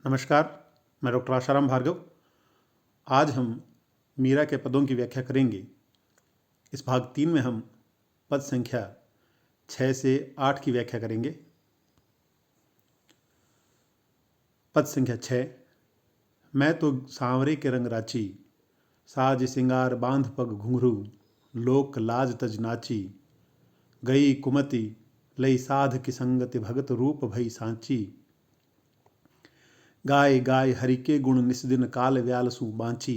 नमस्कार, मैं डॉक्टर आशाराम भार्गव। आज हम मीरा के पदों की व्याख्या करेंगे। इस भाग 3 में हम पद संख्या 6 से 8 की व्याख्या करेंगे। पद संख्या 6। मैं तो सांवरे के रंग राची, साज सिंगार बांध पग घुंघरू, लोक लाज तज नाची, गई कुमति लई साध की संगति भगत रूप भई सांची, गाय गाय हरि के गुण निस्दिन काल व्याल सु बाँची,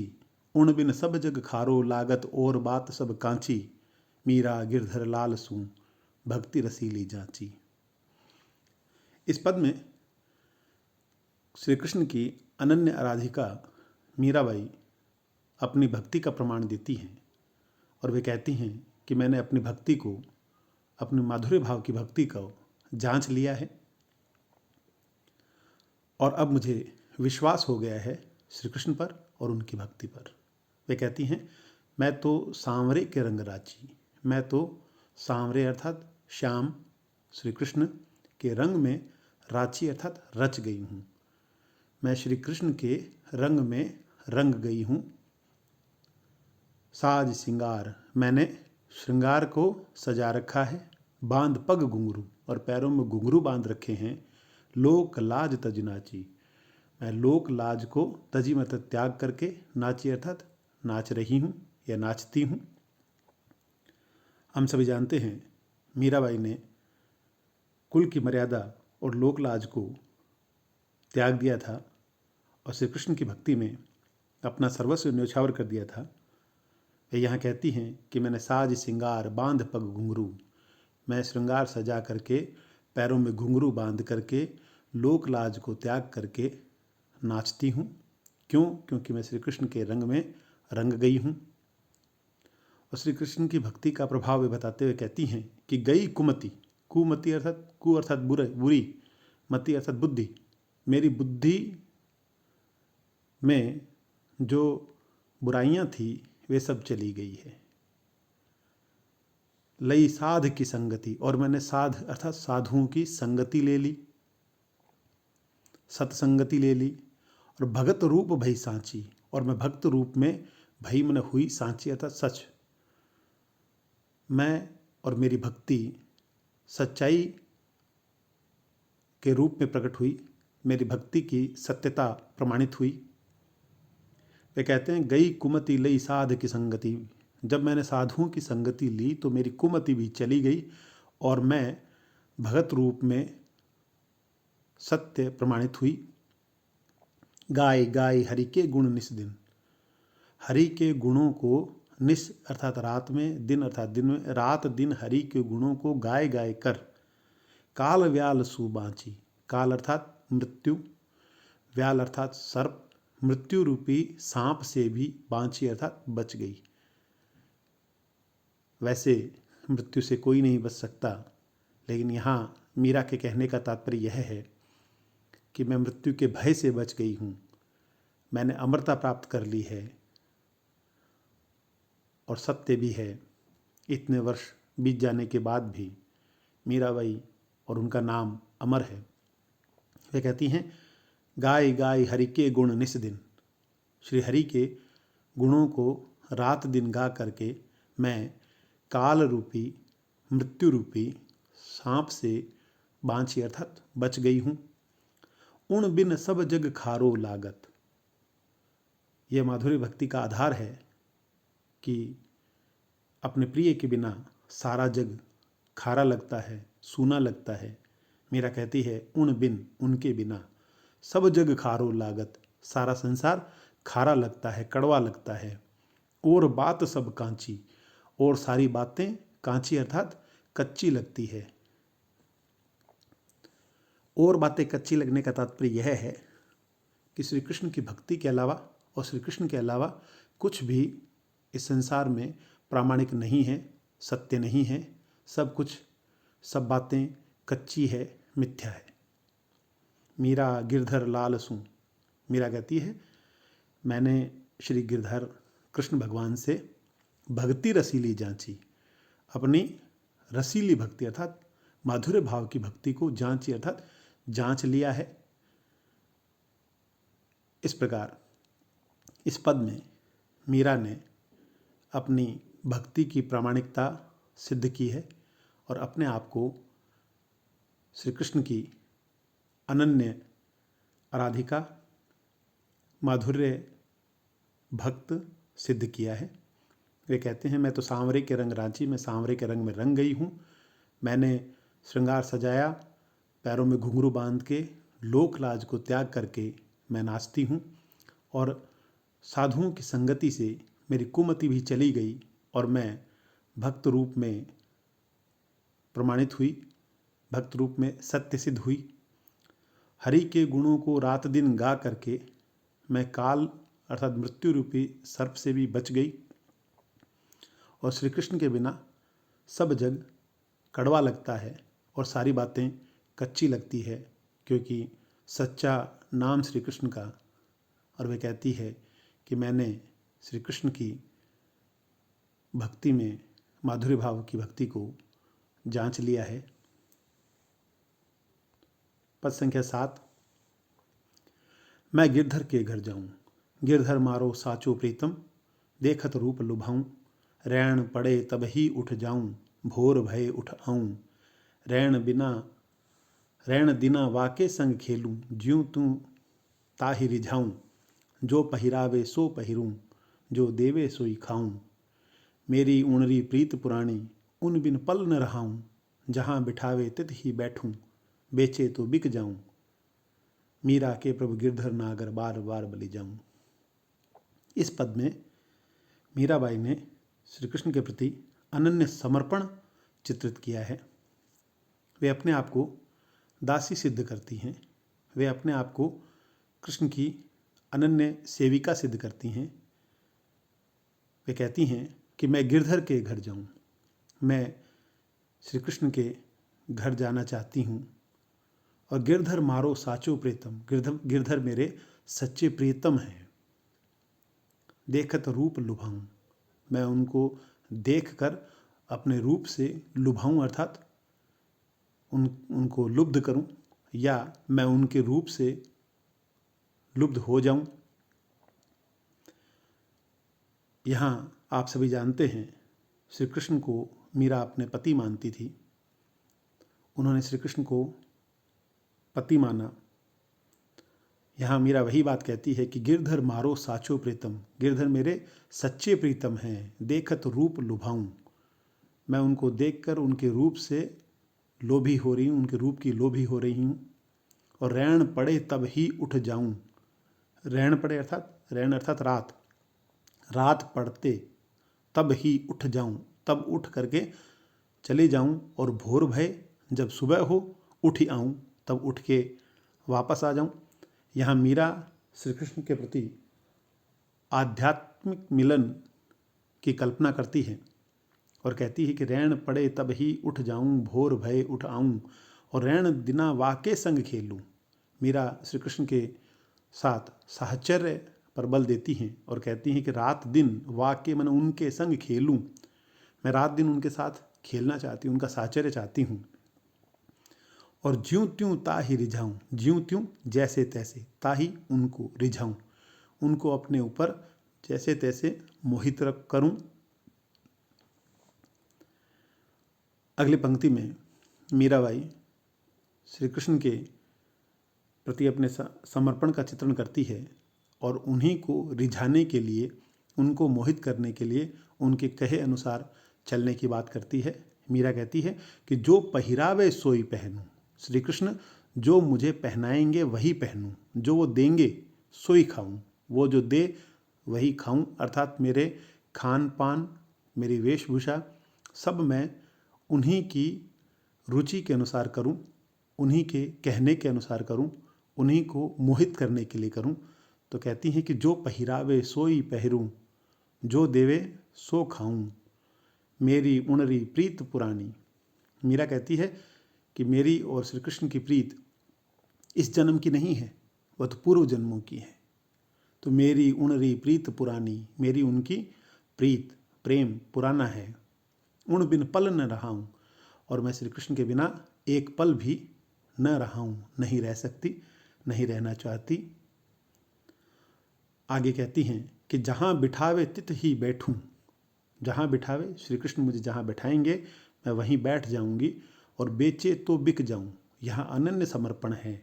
उण बिन सब जग खारो लागत और बात सब कांची, मीरा गिरधर लाल सु भक्ति रसीली जांची। इस पद में श्री कृष्ण की अनन्य आराधिका मीराबाई अपनी भक्ति का प्रमाण देती हैं और वे कहती हैं कि मैंने अपनी भक्ति को, अपने माधुर्य भाव की भक्ति को जांच लिया है और अब मुझे विश्वास हो गया है श्री कृष्ण पर और उनकी भक्ति पर। वे कहती हैं, मैं तो सांवरे के रंग राची, मैं तो सांवरे अर्थात श्याम श्री कृष्ण के रंग में राची अर्थात रच गई हूँ। मैं श्री कृष्ण के रंग में रंग गई हूँ। साज सिंगार, मैंने श्रृंगार को सजा रखा है। बांध पग घुंघरू, और पैरों में घुंघरू बांध रखे हैं। लोक लाज तज नाची, मैं लोक लाज को तजी मतलब त्याग करके नाची अर्थात नाच रही हूँ या नाचती हूँ। हम सभी जानते हैं मीराबाई ने कुल की मर्यादा और लोक लाज को त्याग दिया था और श्री कृष्ण की भक्ति में अपना सर्वस्व न्यौछावर कर दिया था। वे यहाँ कहती हैं कि मैंने साज सिंगार बांध पग घुंघरू, मैं श्रृंगार सजा करके पैरों में घुंघरू बांध करके लोक लाज को त्याग करके नाचती हूँ। क्यों? क्योंकि मैं श्री कृष्ण के रंग में रंग गई हूँ। और श्री कृष्ण की भक्ति का प्रभाव वे बताते हुए कहती हैं कि गई कुमति, कुमति अर्थात कु अर्थात बुरी, मति अर्थात बुद्धि, मेरी बुद्धि में जो बुराइयाँ थी वे सब चली गई है। लई साध की संगति, और मैंने साध अर्थात साधुओं की संगति ले ली, सत्संगति ले ली। और भगत रूप भई सांची, और मैं भक्त रूप में भई मन हुई सांची अर्थात सच। मैं और मेरी भक्ति सच्चाई के रूप में प्रकट हुई, मेरी भक्ति की सत्यता प्रमाणित हुई। वे कहते हैं गई कुमति लई साध की संगति, जब मैंने साधुओं की संगति ली तो मेरी कुमति भी चली गई और मैं भगत रूप में सत्य प्रमाणित हुई। गाय गाय हरि के गुण निस दिन, हरि के गुणों को निस अर्थात रात में, दिन अर्थात दिन में, रात दिन हरि के गुणों को गाय गाय कर काल व्याल सु बाँची, काल अर्थात मृत्यु, व्याल अर्थात सर्प, मृत्यु रूपी सांप से भी बाँची अर्थात बच गई। वैसे मृत्यु से कोई नहीं बच सकता, लेकिन यहाँ मीरा के कहने का तात्पर्य यह है कि मैं मृत्यु के भय से बच गई हूँ, मैंने अमरता प्राप्त कर ली है। और सत्य भी है, इतने वर्ष बीत जाने के बाद भी मीराबाई और उनका नाम अमर है। वे कहती हैं गाय गाय हरि के गुण निस दिन, श्री हरि के गुणों को रात दिन गा करके मैं काल रूपी मृत्यु रूपी सांप से बाँची अर्थात बच गई हूँ। उण बिन सब जग खारो लागत, यह माधुर्य भक्ति का आधार है कि अपने प्रिय के बिना सारा जग खारा लगता है, सूना लगता है। मीरा कहती है उण बिन, उनके बिना, सब जग खारो लागत, सारा संसार खारा लगता है, कड़वा लगता है। और बात सब कांची, और सारी बातें कांची अर्थात कच्ची लगती है। और बातें कच्ची लगने का तात्पर्य यह है कि श्री कृष्ण की भक्ति के अलावा और श्री कृष्ण के अलावा कुछ भी इस संसार में प्रामाणिक नहीं है, सत्य नहीं है। सब कुछ, सब बातें कच्ची है, मिथ्या है। मीरा गिरधर लाल सू, मीरा कहती है मैंने श्री गिरधर कृष्ण भगवान से भक्ति रसीली जांची, अपनी रसीली भक्ति अर्थात माधुर्य भाव की भक्ति को जांची अर्थात जांच लिया है। इस प्रकार इस पद में मीरा ने अपनी भक्ति की प्रामाणिकता सिद्ध की है और अपने आप को श्री कृष्ण की अनन्य आराधिका, माधुर्य भक्त सिद्ध किया है। वे कहते हैं, मैं तो सांवरे के रंग रांची में सांवरे के रंग में रंग गई हूँ। मैंने श्रृंगार सजाया, पैरों में घुंघरू बांध के लोक लाज को त्याग करके मैं नाचती हूँ और साधुओं की संगति से मेरी कुमति भी चली गई और मैं भक्त रूप में प्रमाणित हुई, भक्त रूप में सत्य सिद्ध हुई। हरि के गुणों को रात दिन गा करके मैं काल अर्थात मृत्यु रूपी सर्प से भी बच गई और श्री कृष्ण के बिना सब जग कड़वा लगता है और सारी बातें कच्ची लगती है, क्योंकि सच्चा नाम श्री कृष्ण का। और वे कहती है कि मैंने श्री कृष्ण की भक्ति में माधुर्य भाव की भक्ति को जांच लिया है। पद संख्या 7। मैं गिरधर के घर जाऊं, गिरधर मारो साचो प्रीतम, देखत रूप लुभाऊं, रैन पड़े तब ही उठ जाऊं, भोर भय उठ आऊं, रैन दिना वाके संग खेलूं, ज्यों तू ताहि रिझाऊं, जो पहिरावे सो पहिरूं, जो देवे सोई खाऊं, मेरी ऊणरी प्रीत पुरानी, उन बिन पल न रहाऊं, जहाँ बिठावे तित ही बैठूं, बेचे तो बिक जाऊं, मीरा के प्रभु गिरधर नागर बार बार बलि जाऊं। इस पद में मीराबाई ने श्री कृष्ण के प्रति अनन्य समर्पण चित्रित किया है। वे अपने आप को दासी सिद्ध करती हैं, वे अपने आप को कृष्ण की अनन्य सेविका सिद्ध करती हैं। वे कहती हैं कि मैं गिरधर के घर जाऊं, मैं श्री कृष्ण के घर जाना चाहती हूँ और गिरधर मारो साचो प्रीतम, गिरधर मेरे सच्चे प्रीतम हैं। देखत रूप लुभाऊं, मैं उनको देखकर अपने रूप से लुभाऊं अर्थात उनको लुब्ध करूं, या मैं उनके रूप से लुब्ध हो जाऊं। यहाँ आप सभी जानते हैं श्री कृष्ण को मीरा अपने पति मानती थी। उन्होंने श्री कृष्ण को पति माना। यहाँ मीरा वही बात कहती है कि गिरधर मारो साचो प्रीतम, गिरधर मेरे सच्चे प्रीतम हैं, देखत रूप लुभाऊं, मैं उनको देखकर उनके रूप से लोभी हो रही हूँ, उनके रूप की लोभी हो रही हूँ। और रैन पड़े तब ही उठ जाऊं, रैन पड़े अर्थात रात, रात पड़ते तब ही उठ जाऊं, तब उठ करके चले जाऊं, और भोर भय जब सुबह हो उठ ही आऊं, तब उठ के वापस आ जाऊं। यहाँ मीरा श्री कृष्ण के प्रति आध्यात्मिक मिलन की कल्पना करती है और कहती है कि रैन पड़े तब ही उठ जाऊं, भोर भय उठ आऊं, और रैन दिना वाके संग खेलूं। मीरा श्री कृष्ण के साथ साहचर्य पर बल देती हैं और कहती हैं कि रात दिन वाके मन उनके संग खेलूं, मैं रात दिन उनके साथ खेलना चाहती हूँ, उनका साहचर्य चाहती हूँ। और ज्यों त्यों ताहि रिझाऊं, ज्यों त्यों जैसे तैसे, ताहि उनको रिझाऊं, उनको अपने ऊपर जैसे तैसे मोहित करूं। अगली पंक्ति में मीराबाई श्री कृष्ण के प्रति अपने समर्पण का चित्रण करती है और उन्हीं को रिझाने के लिए, उनको मोहित करने के लिए उनके कहे अनुसार चलने की बात करती है। मीरा कहती है कि जो पहिरावे सोई पहनूं, श्री कृष्ण जो मुझे पहनाएंगे वही पहनूं, जो वो देंगे सोई खाऊं, वो जो दे वही खाऊं, अर्थात मेरे खान पान, मेरी वेशभूषा सब मैं उन्हीं की रुचि के अनुसार करूं, उन्हीं के कहने के अनुसार करूं, उन्हीं को मोहित करने के लिए करूं। तो कहती हैं कि जो पहिरावे सोई पहरूं, जो देवे सो खाऊं, मेरी उणरी प्रीत पुरानी। मीरा कहती है कि मेरी और श्री कृष्ण की प्रीत इस जन्म की नहीं है, वह तो पूर्व जन्मों की है। तो मेरी उणरी प्रीत पुरानी, मेरी उनकी प्रीत प्रेम पुराना है। उण बिन पल न रहाऊं, और मैं श्री कृष्ण के बिना एक पल भी न रहाऊं, नहीं रह सकती, नहीं रहना चाहती। आगे कहती हैं कि जहाँ बिठावे तित ही बैठूं, जहाँ बिठावे श्री कृष्ण मुझे जहाँ बैठाएंगे मैं वहीं बैठ जाऊंगी, और बेचे तो बिक जाऊं, यहाँ अनन्य समर्पण है।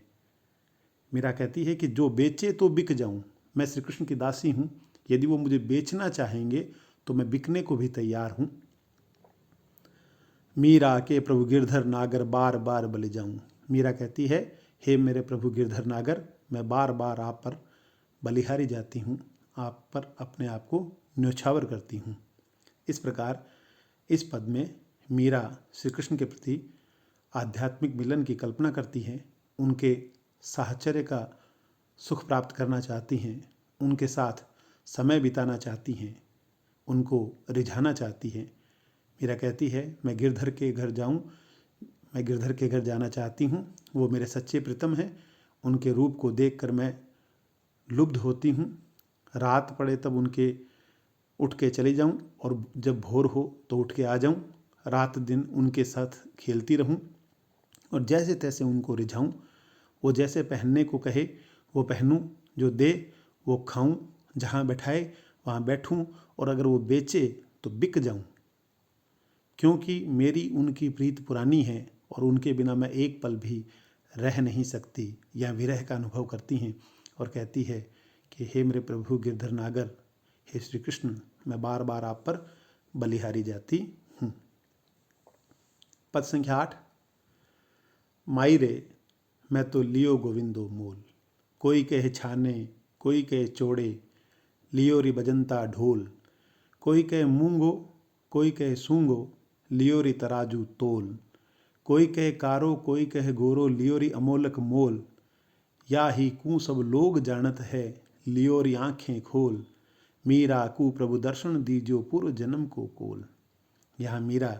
मीरा कहती है कि जो बेचे तो बिक जाऊं, मैं श्री कृष्ण की दासी हूँ, यदि वो मुझे बेचना चाहेंगे तो मैं बिकने को भी तैयार हूँ। मीरा के प्रभु गिरधर नागर बार बार बलि जाऊं। मीरा कहती है, हे मेरे प्रभु गिरधर नागर, मैं बार बार आप पर बलिहारी जाती हूँ, आप पर अपने आप को न्यौछावर करती हूँ। इस प्रकार इस पद में मीरा श्री कृष्ण के प्रति आध्यात्मिक मिलन की कल्पना करती हैं, उनके साहचर्य का सुख प्राप्त करना चाहती हैं, उनके साथ समय बिताना चाहती हैं, उनको रिझाना चाहती हैं। मीरा कहती है, मैं गिरधर के घर जाऊं, मैं गिरधर के घर जाना चाहती हूँ, वो मेरे सच्चे प्रीतम हैं, उनके रूप को देखकर मैं लुब्ध होती हूँ। रात पड़े तब उनके उठ के चली जाऊं, और जब भोर हो तो उठ के आ जाऊं, रात दिन उनके साथ खेलती रहूं और जैसे तैसे उनको रिझाऊं। वो जैसे पहनने को कहे वो पहनूं, जो दे वो खाऊं, जहाँ बैठाए वहाँ बैठूं, और अगर वो बेचे तो बिक जाऊं, क्योंकि मेरी उनकी प्रीत पुरानी है और उनके बिना मैं एक पल भी रह नहीं सकती, या विरह का अनुभव करती हैं। और कहती है कि हे मेरे प्रभु गिरधर नागर, हे श्री कृष्ण, मैं बार बार आप पर बलिहारी जाती हूँ। पद संख्या 8। माई रे मैं तो लियो गोविंदो मोल, कोई कहे छाने कोई कहे चोड़े, लियो री बजंता ढोल, कोई कहे मूंगो कोई कहे सूंगो, लियो री तराजू तोल, कोई कहे कारो कोई कहे गोरो, लियो री अमोलक मोल, या ही कू सब लोग जानत है, लियो री आँखें खोल, मीरा कू प्रभु दर्शन दीजो पूर्व जन्म को कोल। यहाँ मीरा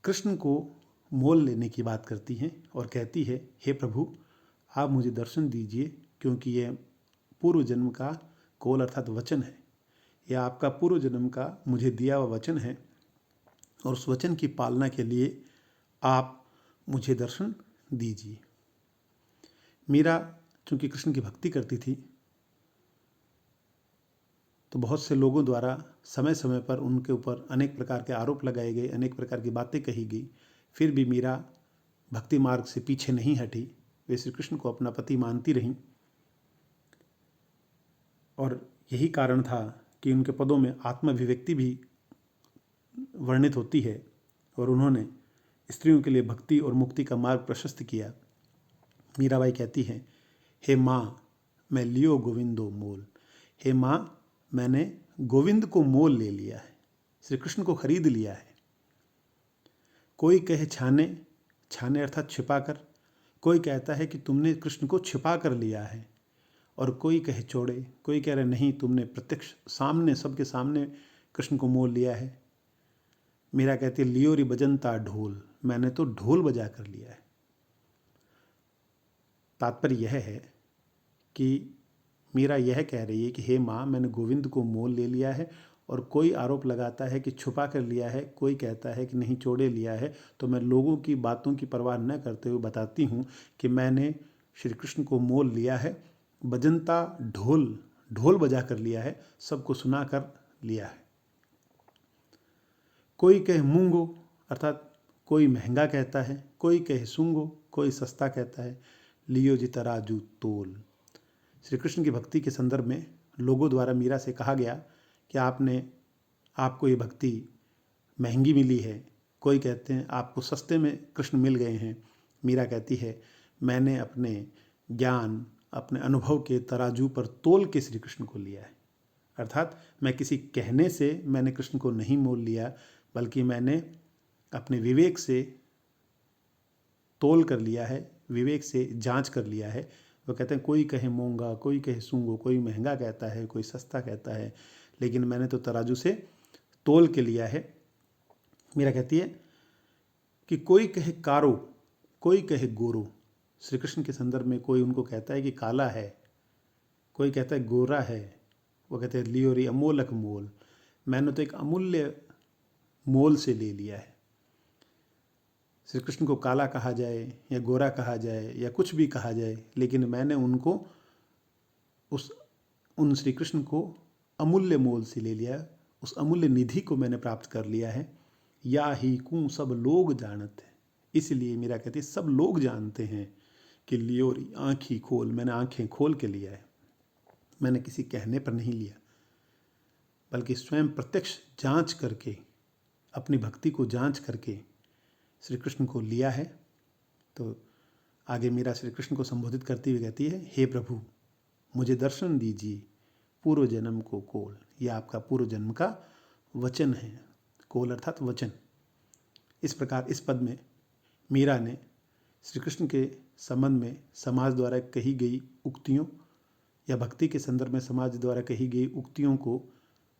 कृष्ण को मोल लेने की बात करती हैं और कहती है, हे प्रभु आप मुझे दर्शन दीजिए, क्योंकि यह पूर्व जन्म का कोल अर्थात वचन है, यह आपका पूर्व जन्म का मुझे दिया हुआ वचन है, और उस वचन की पालना के लिए आप मुझे दर्शन दीजिए। मीरा चूँकि कृष्ण की भक्ति करती थी, तो बहुत से लोगों द्वारा समय समय पर उनके ऊपर अनेक प्रकार के आरोप लगाए गए, अनेक प्रकार की बातें कही गई, फिर भी मीरा भक्ति मार्ग से पीछे नहीं हटी, वे श्री कृष्ण को अपना पति मानती रहीं। और यही कारण था कि उनके पदों में आत्माभिव्यक्ति भी वर्णित होती है, और उन्होंने स्त्रियों के लिए भक्ति और मुक्ति का मार्ग प्रशस्त किया। मीराबाई कहती हैं, हे माँ मैं लियो गोविंदो मोल, हे माँ मैंने गोविंद को मोल ले लिया है, श्री कृष्ण को खरीद लिया है। कोई कहे छाने, छाने अर्थात छिपा कर, कोई कहता है कि तुमने कृष्ण को छिपा कर लिया है, और कोई कहे चोड़े, कोई कह रहे नहीं तुमने प्रत्यक्ष सामने सबके सामने कृष्ण को मोल लिया है। मीरा कहती है, लियो री बजंता ढोल, मैंने तो ढोल बजा कर लिया है। तात्पर्य यह है कि मीरा यह कह रही है कि हे माँ मैंने गोविंद को मोल ले लिया है, और कोई आरोप लगाता है कि छुपा कर लिया है, कोई कहता है कि नहीं चोड़े लिया है, तो मैं लोगों की बातों की परवाह न करते हुए बताती हूँ कि मैंने श्री कृष्ण को मोल लिया है, बजंता ढोल, ढोल बजा कर लिया है, सबको सुना कर लिया है। कोई कहे मूंगो अर्थात कोई महंगा कहता है, कोई कहे सूंगो, कोई सस्ता कहता है, लियो जी तराजू तोल। श्री कृष्ण की भक्ति के संदर्भ में लोगों द्वारा मीरा से कहा गया कि आपको ये भक्ति महंगी मिली है, कोई कहते हैं आपको सस्ते में कृष्ण मिल गए हैं। मीरा कहती है, मैंने अपने ज्ञान अपने अनुभव के तराजू पर तोल के श्री कृष्ण को लिया है, अर्थात मैं किसी कहने से मैंने कृष्ण को नहीं मोल लिया, बल्कि मैंने अपने विवेक से तोल कर लिया है, विवेक से जांच कर लिया है। वो कहते हैं कोई कहे मोंगा, कोई कहे सूंगो, कोई महंगा कहता है, कोई सस्ता कहता है, लेकिन मैंने तो तराजू से तोल के लिया है। मीरा कहती है कि कोई कहे कारो, कोई कहे गोरो। श्री कृष्ण के संदर्भ में कोई उनको कहता है कि काला है, कोई कहता है गोरा है। वो कहते हैं लियो री अमोलक मोल, मैंने तो एक अमूल्य मोल से ले लिया है। श्री कृष्ण को काला कहा जाए या गोरा कहा जाए या कुछ भी कहा जाए, लेकिन मैंने उनको उस उन श्री कृष्ण को अमूल्य मोल से ले लिया, उस अमूल्य निधि को मैंने प्राप्त कर लिया है। या ही कूँ सब लोग जानत है, इसलिए मीरा कहती है सब लोग जानते हैं कि लियोरी आँखी खोल, मैंने आँखें खोल के लिया है। मैंने किसी कहने पर नहीं लिया, बल्कि स्वयं प्रत्यक्ष जांच करके, अपनी भक्ति को जांच करके श्री कृष्ण को लिया है। तो आगे मीरा श्री कृष्ण को संबोधित करती हुई कहती है, हे प्रभु मुझे दर्शन दीजिए पूर्व जन्म को कोल। यह आपका पूर्व जन्म का वचन है। कोल अर्थात वचन। इस प्रकार इस पद में मीरा ने श्री कृष्ण के संबंध में समाज द्वारा कही गई उक्तियों या भक्ति के संदर्भ में समाज द्वारा कही गई उक्तियों को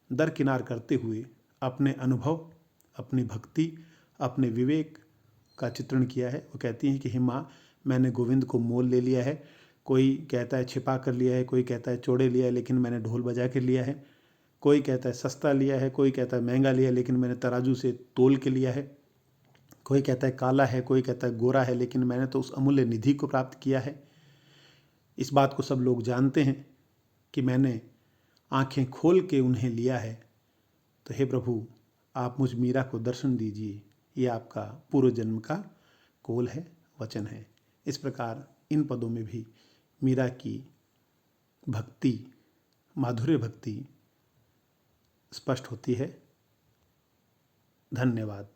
दरकिनार करते हुए अपने अनुभव, अपनी भक्ति, अपने विवेक का चित्रण किया है। वो कहती हैं कि हे माँ, मैंने गोविंद को मोल ले लिया है। कोई कहता है छिपा कर लिया है, कोई कहता है चौड़े लिया है, लेकिन मैंने ढोल बजा के लिया है। कोई कहता है सस्ता लिया है, कोई कहता है महंगा लिया है, लेकिन मैंने तराजू से तोल के लिया है। कोई कहता है काला है, कोई कहता है गोरा है, लेकिन मैंने तो उस अमूल्य निधि को प्राप्त किया है। इस बात को सब लोग जानते हैं कि मैंने आंखें खोल के उन्हें लिया है। तो हे प्रभु, आप मुझ मीरा को दर्शन दीजिए। ये आपका पूर्व जन्म का कोल है, वचन है। इस प्रकार इन पदों में भी मीरा की भक्ति, माधुर्य भक्ति स्पष्ट होती है। धन्यवाद।